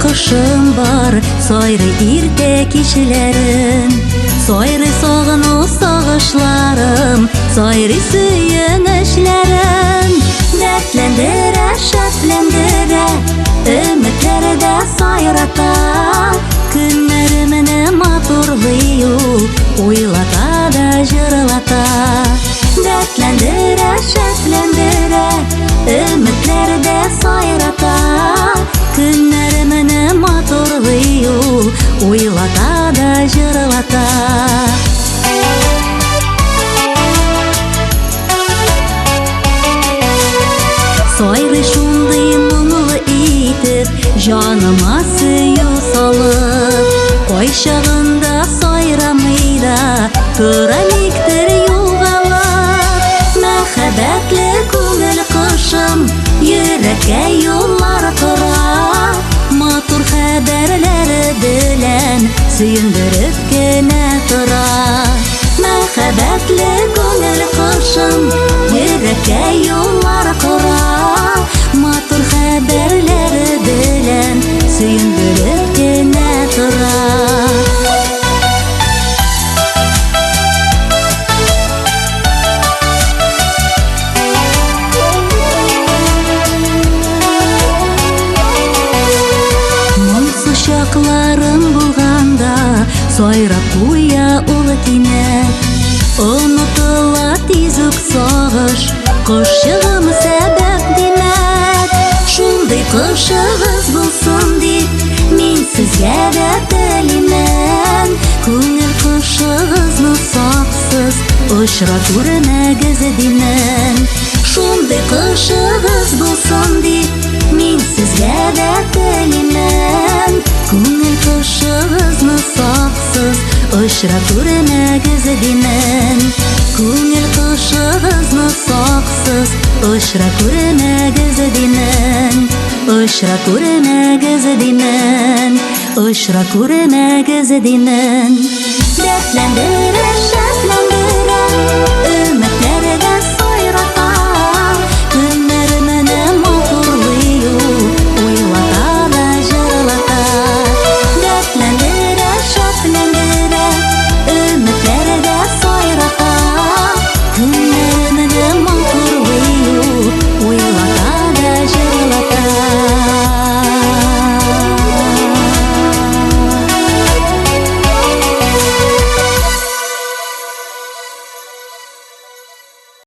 Kışım var, soyrı irte kişilerin, soyrı soğunu sağışlarım, soyrı süyünüşlerin. Dertlendire, şertlendire, ümitlerde sayrata, günlerimini maturluyu, uylata da jırlata. Dertlendire, şertlendire, ümitlerde sayrata, günlerimini maturluyu, uylata da jırlata. Soyrı şunday muңlı itip, janıma süyü salıp, koyşağında soyramıyda, göreliktir yuğalıp. Мәхәббәтле күңел кышым, йөрәккә юллар тора, матур хәбәрләре белән сөендереп кенә тора. Мәхәббәтле күңел кышым, йөрәккә юллар тора, матур хәбәрләре белән сөендереп кенә тора. Şaklarım bulganda, soyrap kuya ulu кинәт. Онытыла тизүк сагыш, кышыгым сәбәп димәк. Шундый кышыгыз булсын дип, мин сезгә дә телимен. Күңел кышыгызны саксыз, очрап күрмәгез димен. Шундый кышыгыз булсын дип, мин сезгә дә телимен. Күңел кышыгызны саксыз, очрап күрмәгез димен. Күңел кышыгызны саксыз, очрап күрмәгез димен. Очрап күрмәгез димен. Очрап күрмәгез димен. Дәртләндерә